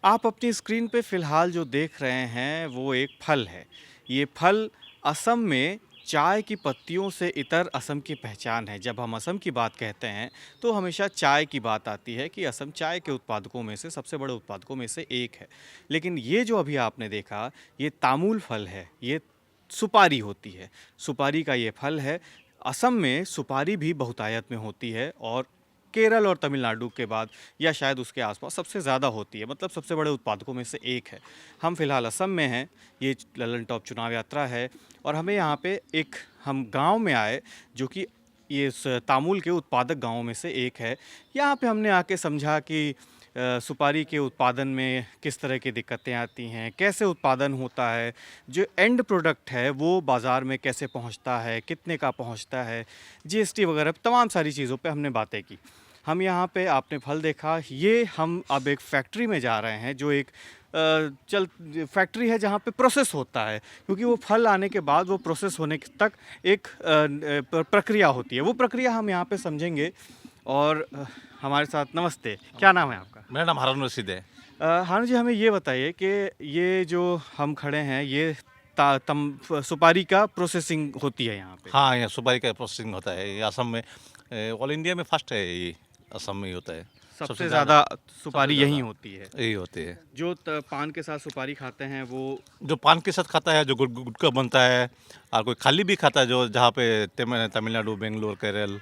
आप अपनी स्क्रीन पे फ़िलहाल जो देख रहे हैं वो एक फल है। ये फल असम में चाय की पत्तियों से इतर असम की पहचान है। जब हम असम की बात कहते हैं तो हमेशा चाय की बात आती है कि असम चाय के उत्पादकों में से सबसे बड़े उत्पादकों में से एक है। लेकिन ये जो अभी आपने देखा ये तामुल फल है, ये सुपारी होती है। सुपारी का ये फल है। असम में सुपारी भी बहुतायत में होती है और केरल और तमिलनाडु के बाद या शायद उसके आसपास सबसे ज़्यादा होती है, मतलब सबसे बड़े उत्पादकों में से एक है। हम फ़िलहाल असम में हैं, ये लल्लन टॉप चुनाव यात्रा है और हमें यहाँ पे एक हम गांव में आए जो कि ये इस तामुल के उत्पादक गांवों में से एक है। यहाँ पे हमने आके समझा कि सुपारी के उत्पादन में किस तरह की दिक्कतें आती हैं, कैसे उत्पादन होता है, जो एंड प्रोडक्ट है वो बाज़ार में कैसे पहुँचता है, कितने का पहुँचता है, जीएसटी वगैरह तमाम सारी चीज़ों पे हमने बातें की। हम यहाँ पे आपने फल देखा, ये हम अब एक फैक्ट्री में जा रहे हैं जो एक चल फैक्ट्री है जहाँ पे प्रोसेस होता है, क्योंकि वो फल आने के बाद वो प्रोसेस होने तक एक प्रक्रिया होती है। वो प्रक्रिया हम यहाँ पे समझेंगे और हमारे साथ नमस्ते, क्या नाम है आपका? मेरा नाम हारून रशीद है। हारून जी, हमें ये बताइए कि ये जो हम खड़े हैं ये सुपारी का प्रोसेसिंग होती है यहाँ पे। हाँ, यहाँ सुपारी का प्रोसेसिंग होता है। ये असम में ऑल इंडिया में फर्स्ट है ये, असम में ही होता है। सबसे ज़्यादा सुपारी सबसे यहीं ज़्यादा होती है। यही होती है। जो पान के साथ सुपारी खाते हैं वो जो पान के साथ खाता है, जो गुटखा बनता है, और कोई खाली भी खाता है, जो जहाँ पे तमिलनाडु, बेंगलोर, केरल,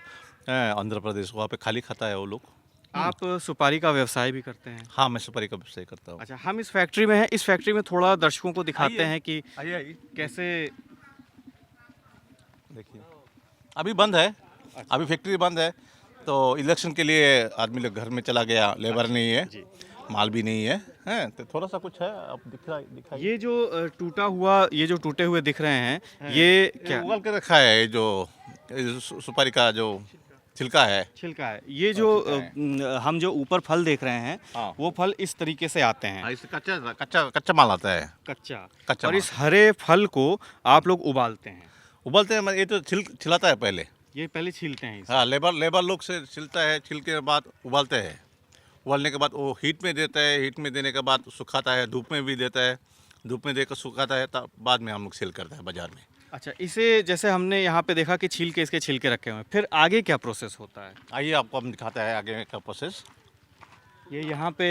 आंध्र प्रदेश, वहाँ पे खाली खाता है वो लोग। आप सुपारी का व्यवसाय भी करते हैं? हाँ, मैं सुपारी का व्यवसाय करता हूँ। अच्छा, हम इस फैक्ट्री में हैं। इस फैक्ट्री में थोड़ा दर्शकों को दिखाते आइए। हैं कि आइए आइए, कैसे। देखिए अभी बंद है। अभी फैक्ट्री बंद है, तो इलेक्शन के लिए आदमी लोग घर में चला गया। लेबर नहीं है, जी, माल भी नहीं है, हैं तो थोड़ा सा कुछ है। अब दिखाई ये जो टूटा हुआ, ये जो टूटे हुए दिख रहे हैं ये क्या उबाल के रखा है। ये जो सुपारी का जो छिलका है। छिलका है? ये जो छिलका है। हम जो ऊपर फल देख रहे हैं हाँ। वो फल इस तरीके से आते हैं, हाँ, इससे कच्चा कच्चा कच्चा माल आता है। कच्चा। कच्चा और माल इस हरे फल को आप लोग उबालते हैं? उबालते हैं, मतलब ये तो छिलाता है पहले। ये पहले छीलते हैं इसे? हाँ, लेबर लोग से छिलता है। छिल के बाद उबालते हैं। उबालने के बाद वो हीट में देता है। हीट में देने के बाद सुखाता है, धूप में भी देता है। धूप में देकर सुखाता है, तब बाद में हम लोग सेल करते हैं बाजार में। अच्छा, इसे जैसे हमने यहाँ पे देखा कि छील के इसके छिलके रखे हुए हैं, फिर आगे क्या प्रोसेस होता है? आइए, आपको हम दिखाते हैं आगे का प्रोसेस। ये यहाँ पे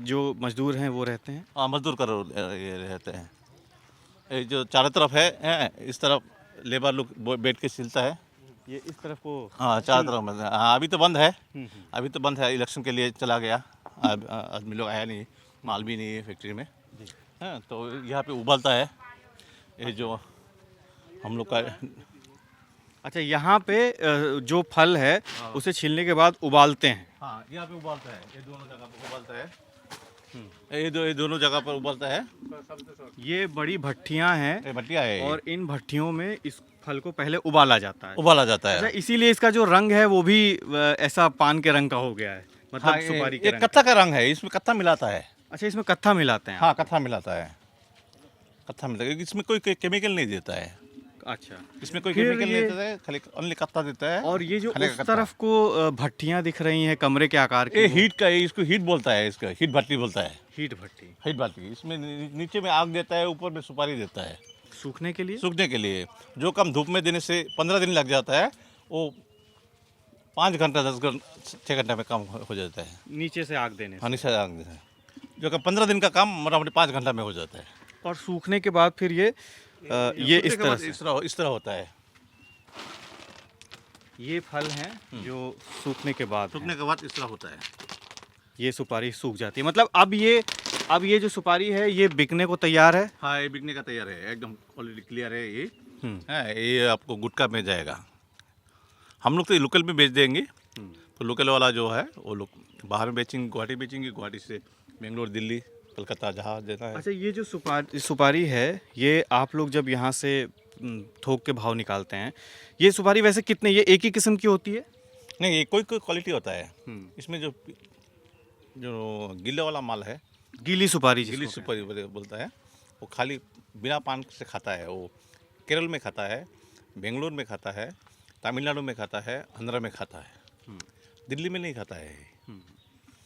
जो मजदूर हैं वो रहते हैं? हाँ, मजदूर करो ये रहते हैं। ये जो चारों तरफ है, इस तरफ लेबर लोग बैठ के सिलता है। ये इस तरफ को हाँ, चारों तरफ बंद है। हाँ, अभी तो बंद है। हम्म। अभी तो बंद है, इलेक्शन के लिए चला गया। आदमी लोग आया नहीं, माल भी नहीं है फैक्ट्री में। जी। हाँ, तो यहाँ पे उबलता है ये जो हम लोग का। अच्छा, यहाँ पे जो फल है उसे छीलने के बाद उबालते हैं? हाँ, यहाँ पे उबालता है। ये दोनों जगह पर उबालता है। ये दोनों जगह पर उबालता है। ये बड़ी भट्टियाँ हैं ये भट्टिया है, और इन भट्टियों में इस फल को पहले उबाला जाता है। उबाला जाता अच्छा, है। इसीलिए इसका जो रंग है वो भी ऐसा पान के रंग का हो गया है, मतलब हाँ, सुपारी के ये रंग कत्था का रंग है। इसमें कत्था मिलाता है। का। अच्छा, इसमें कत्था मिलाते हैं हाँ, आप? कत्था मिलाता है। कत्था मिलाता है, इसमें कोई केमिकल नहीं देता है। अच्छा। इसमें कोई फिर केमिकल नहीं ये देता है, खाली ओनली कत्ता देता है। और ये जो खाने का उस कत्ता। तरफ को भट्टियाँ दिख रही हैं कमरे के आकार की, ये वो हीट का है, इसको हीट बोलता है। इसका हीट भट्टी बोलता है। हीट भट्टी। हीट भट्टी, इसमें नीचे में आग देता है, ऊपर में सुपारी देता है सूखने के लिए? सूखने के लिए। जो कम धूप में देने से 15 दिन लग जाता है, वो 5 घंटा 10 घंटा 6 घंटा में काम हो जाता है। नीचे से आग देने से। हाँ, नीचे आग देता है। जो कम 15 दिन का काम मोटामोटी 5 घंटा में हो जाता है। और सूखने के बाद फिर ये सूखने इस के तरह बाद से इस तरह होता है। ये फल हैं जो सूखने के बाद सूखने हैं। के बाद इस तरह होता है। ये सुपारी सूख जाती है, मतलब अब ये जो सुपारी है ये बिकने को तैयार है? हाँ, ये बिकने का तैयार है, एकदम ऑलरेडी क्लियर है ये। हम्म। है, ये आपको गुटखा में जाएगा। हम लोग तो लोकल में बेच देंगे। तो लोकल वाला जो है वो लोग बाहर में बेचेंगे, गुवाहाटी बेचेंगे, गुवाहाटी से बेंगलोर, दिल्ली, कलकत्ता, जहाँ देना है। अच्छा, ये जो सुपारी है ये आप लोग जब यहाँ से थोक के भाव निकालते हैं, ये सुपारी वैसे कितने, ये एक ही किस्म की होती है? नहीं, ये कोई कोई क्वालिटी होता है। हम्म। इसमें जो जो गीले वाला माल है, गीली सुपारी गीली जिसको सुपारी बोलता है, वो खाली बिना पान से खाता है। वो केरल में खाता है, बेंगलोर में खाता है, तमिलनाडु में खाता है, आंध्र में खाता है। दिल्ली में नहीं खाता है।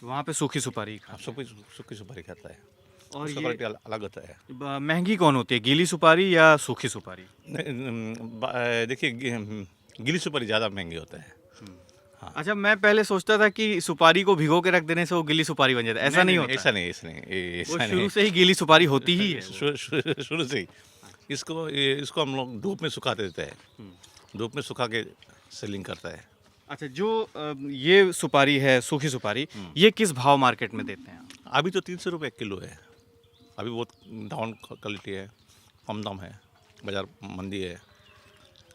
वहाँ पे सूखी सुपारी आप खाते सूखी सुपारी खाता है, हैं। और उसका ये क्वालिटी अलग होता है। महंगी कौन होती है, गीली सुपारी या सूखी सुपारी? देखिए गीली सुपारी ज़्यादा महंगी होता है। हाँ। अच्छा, मैं पहले सोचता था कि सुपारी को भिगो के रख देने से वो गीली सुपारी बन जाता है, ऐसा नहीं होता ऐसा है? नहीं, ऐसा नहीं, वो ऐसा नहीं। शुरू से ही गीली सुपारी होती ही है वो। शुरू से ही इसको हम लोग धूप में सुखा देते हैं, धूप में सुखा के सेलिंग करता है। अच्छा, जो ये सुपारी है सूखी सुपारी, ये किस भाव मार्केट में देते हैं आप? अभी तो 300 रुपये किलो है, अभी बहुत डाउन क्वालिटी है, कम दाम है, बाजार मंदी है,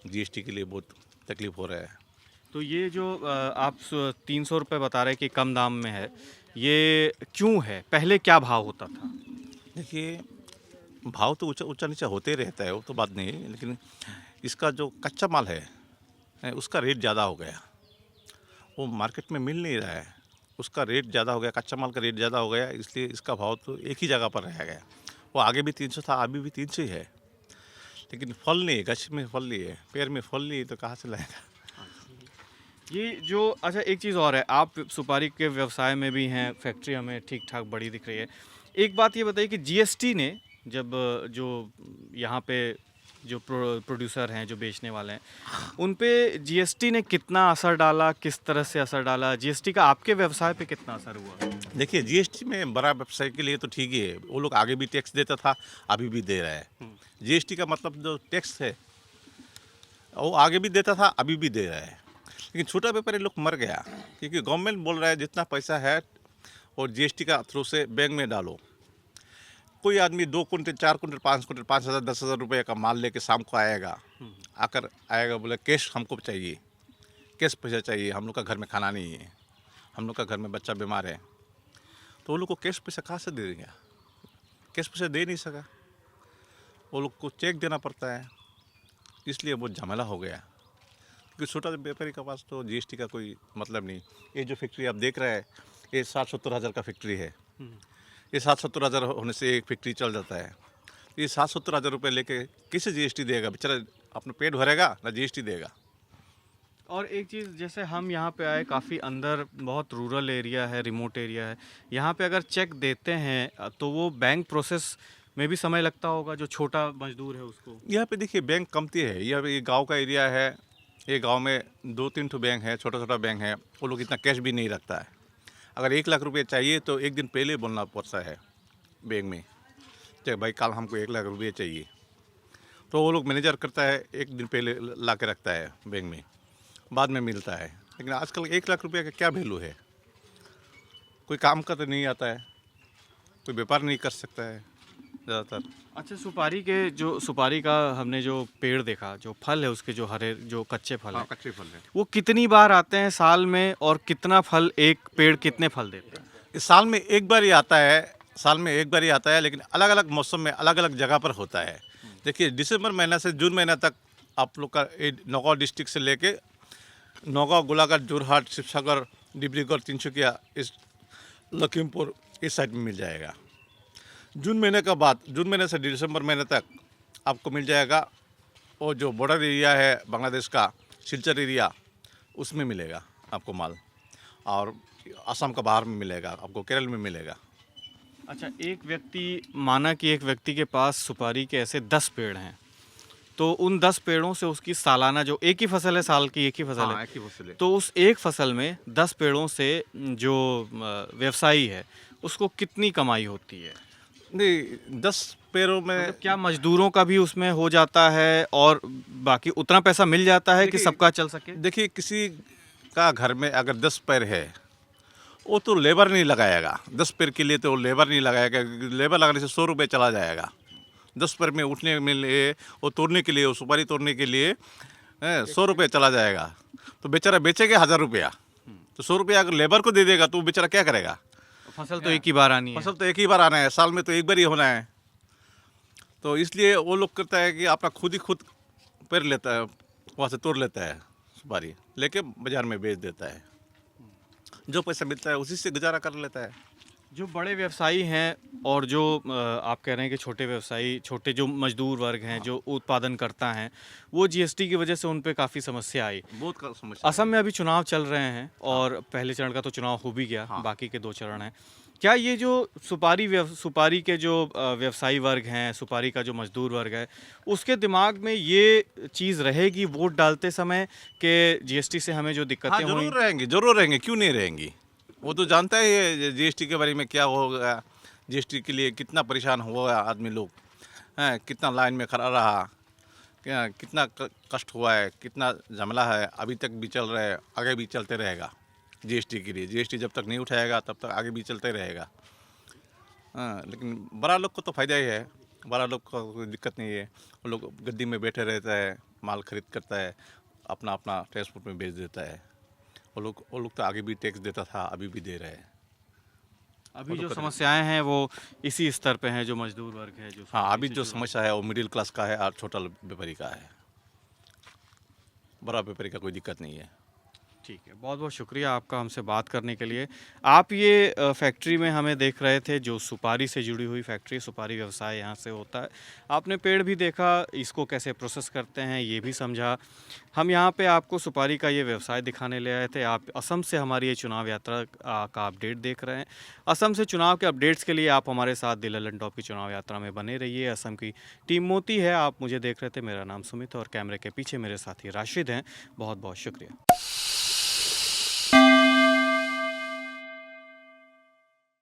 जीएसटी के लिए बहुत तकलीफ हो रहा है। तो ये जो आप 300 रुपये बता रहे हैं कि कम दाम में है, ये क्यों है? पहले क्या भाव होता था? देखिए भाव तो ऊंचा ऊंचा नीचा होते रहता है, वो तो बात नहीं है, लेकिन इसका जो कच्चा माल है उसका रेट ज़्यादा हो गया, वो मार्केट में मिल नहीं रहा है, उसका रेट ज़्यादा हो गया, कच्चा माल का रेट ज़्यादा हो गया, इसलिए इसका भाव तो एक ही जगह पर रह गया। वो आगे भी 300 था, अभी भी 300 ही है, लेकिन फल नहीं है, गछ में फल नहीं है, पेड़ में फल नहीं है, तो कहाँ से लाएगा। ये जो अच्छा, एक चीज़ और है, आप सुपारी के व्यवसाय में भी हैं, फैक्ट्री हमें ठीक ठाक बड़ी दिख रही है। एक बात ये बताइए कि जीएसटी ने जब जो यहाँ पे जो प्रोड्यूसर हैं, जो बेचने वाले हैं, उन पे जीएसटी ने कितना असर डाला, किस तरह से असर डाला? जीएसटी का आपके व्यवसाय पे कितना असर हुआ? देखिए जीएसटी में बड़ा व्यवसाय के लिए तो ठीक ही है, वो लोग आगे भी टैक्स देता था, अभी भी दे रहा है। जीएसटी का मतलब जो टैक्स है वो आगे भी देता था, अभी भी दे रहा है, लेकिन छोटा व्यापारी लोग मर गया, क्योंकि गवर्नमेंट बोल रहा है जितना पैसा है और जीएसटी का थ्रू से बैंक में डालो। कोई आदमी 2 कुंटल 4 कुंटल 5 कुंटल 5,000 10,000 रुपये का माल लेके शाम को आएगा, आएगा बोले कैश हमको चाहिए, कैश पैसा चाहिए, हम लोग का घर में खाना नहीं है, हम लोग का घर में बच्चा बीमार है, तो वो लोग को कैश पैसा कहाँ से दे देंगे? कैश पैसा दे नहीं सका, वो लोग को चेक देना पड़ता है, इसलिए बहुत झमेला हो गया। क्योंकि छोटा व्यापारी के पास तो जीएसटी का कोई मतलब नहीं। ये जो फैक्ट्री आप देख रहे हैं, ये 60-70 हज़ार का फैक्ट्री है, ये 60-70 हज़ार होने से एक फैक्ट्री चल जाता है। ये 60-70 हज़ार रुपये लेके किसे जीएसटी देगा? बेचारा अपना पेट भरेगा ना जीएसटी देगा। और एक चीज़, जैसे हम यहाँ पे आए, काफ़ी अंदर बहुत रूरल एरिया है, रिमोट एरिया है, यहाँ पे अगर चेक देते हैं तो वो बैंक प्रोसेस में भी समय लगता होगा, जो छोटा मजदूर है उसको। यहाँ पे देखिए बैंक कमती है, यह ये गांव का एरिया है, ये गांव में 2-3 ठो बैंक है, छोटा छोटा बैंक है, वो लोग इतना कैश भी नहीं रखता है। अगर 1 लाख रुपये चाहिए तो एक दिन पहले बोलना पड़ता है बैंक में, चाहे भाई कल हमको 1 लाख रुपये चाहिए, तो वो लोग मैनेजर करता है, एक दिन पहले ला के रखता है बैंक में, बाद में मिलता है। लेकिन आजकल 1 लाख रुपये का क्या वैल्यू है? कोई काम का तो नहीं आता है, कोई व्यापार नहीं कर सकता है ज़्यादातर। अच्छा, सुपारी का हमने जो पेड़ देखा, जो फल है उसके, जो हरे जो कच्चे फल हैं, कच्चे फल है। वो कितनी बार आते हैं साल में, और कितना फल, एक पेड़ कितने फल देते हैं? इस साल में एक बार ही आता है, साल में एक बार ही आता है, लेकिन अलग अलग मौसम में अलग अलग जगह पर होता है। देखिए दिसंबर महीना से जून महीना तक आप लोग का नौगांव डिस्ट्रिक्ट से लेके नौगांव, गोलाघाट, जोरहाट, शिवसागर, डिब्रूगढ़, तिनसुकिया, इस लखीमपुर इस साइड में मिल जाएगा। जून महीने का बाद, जून महीने से दिसंबर महीने तक आपको मिल जाएगा, और जो बॉर्डर एरिया है बांग्लादेश का, सिलचर एरिया, उसमें मिलेगा आपको माल, और असम का बाहर में मिलेगा आपको, केरल में मिलेगा। अच्छा, माना कि एक व्यक्ति के पास सुपारी के ऐसे 10 पेड़ हैं, तो उन 10 पेड़ों से उसकी सालाना, जो एक ही फसल है, साल की एक ही फसल है, एक ही फसल है। तो उस एक फसल में 10 पेड़ों से जो व्यवसायी है उसको कितनी कमाई होती है? नहीं, 10 पेड़ों में मतलब क्या मजदूरों का भी उसमें हो जाता है, और बाकी उतना पैसा मिल जाता है कि सबका चल सके? देखिए किसी का घर में अगर 10 पेड़ है, वो तो लेबर नहीं लगाएगा, 10 पेड़ के लिए तो लेबर नहीं लगाएगा, लेबर लगाने से 100 रुपये चला जाएगा। 10 पेड़ में उठने में लिए, वो तोड़ने के लिए, वो सुपारी तोड़ने के लिए 100 रुपये चला जाएगा, तो बेचारा बेचेगा 1000 रुपया, तो 100 रुपया अगर लेबर को दे देगा तो वो बेचारा क्या करेगा? फसल तो एक ही बार आनी है। फसल तो एक ही बार आना है, साल में तो एक बार ही होना है, तो इसलिए वो लोग करता है कि अपना खुद ही खुद पेड़ लेता है, वहाँ से तोड़ लेता है, सुपारी लेके बाजार में बेच देता है, जो पैसा मिलता है उसी से गुजारा कर लेता है। जो बड़े व्यवसायी हैं और जो आप कह रहे हैं कि छोटे व्यवसायी, छोटे जो मजदूर वर्ग हैं, हाँ, जो उत्पादन करता हैं, वो जीएसटी की वजह से उन पे काफ़ी समस्या आई। बहुत समस्या असम आई में है। अभी चुनाव चल रहे हैं हाँ, और पहले चरण का तो चुनाव हो भी गया, हाँ। बाकी के 2 चरण हैं। क्या ये जो सुपारी के जो व्यवसायी वर्ग हैं, सुपारी का जो मजदूर वर्ग है, उसके दिमाग में ये चीज़ रहेगी वोट डालते समय कि जीएसटी से हमें जो हाँ, दिक्कतें हुई। ज़रूर रहेंगी, क्यों नहीं रहेंगी? वो तो जानता ही है जीएसटी के बारे में क्या होगा, जीएसटी के लिए कितना परेशान हुआ आदमी लोग, हैं? कितना लाइन में खड़ा रहा, क्या कितना कष्ट हुआ है, कितना झमेला है, अभी तक भी चल रहा है, आगे भी चलते रहेगा जीएसटी के लिए। जीएसटी जब तक नहीं उठाएगा तब तक आगे भी चलते रहेगा। हाँ, लेकिन बड़ा लोग को तो फ़ायदा ही है, बड़ा लोग को कोई दिक्कत नहीं है। वो लोग गद्दी में बैठे रहता है, माल खरीद करता है, अपना ट्रांसपोर्ट में बेच देता है। वो लोग तो आगे भी टैक्स देता था, अभी भी दे रहे हैं। वो अभी लोग जो कर समस्याएँ हैं वो इसी स्तर पे हैं, जो मजदूर वर्ग है, जो हाँ, सुपारी अभी से जो जुड़ा। समस्या है वो मिडिल क्लास का है और छोटा व्यापारी का है। बड़ा व्यापारी का कोई दिक्कत नहीं है। ठीक है, बहुत-बहुत शुक्रिया आपका हमसे बात करने के लिए। आप ये फैक्ट्री में हमें देख रहे थे, जो सुपारी से जुड़ी हुई फैक्ट्री, सुपारी व्यवसाय यहाँ से होता है। आपने पेड़ भी देखा, इसको कैसे प्रोसेस करते हैं ये भी समझा। हम यहाँ पे आपको सुपारी का ये व्यवसाय दिखाने ले आए थे। आप असम से हमारी ये चुनाव यात्रा का अपडेट देख रहे हैं। असम से चुनाव के अपडेट्स के लिए आप हमारे साथ द लल्लन टॉप की चुनाव यात्रा में बने रहिए। असम की टीम मोती है, आप मुझे देख रहे थे। मेरा नाम सुमित और कैमरे के पीछे मेरे साथी राशिद हैं। बहुत-बहुत शुक्रिया।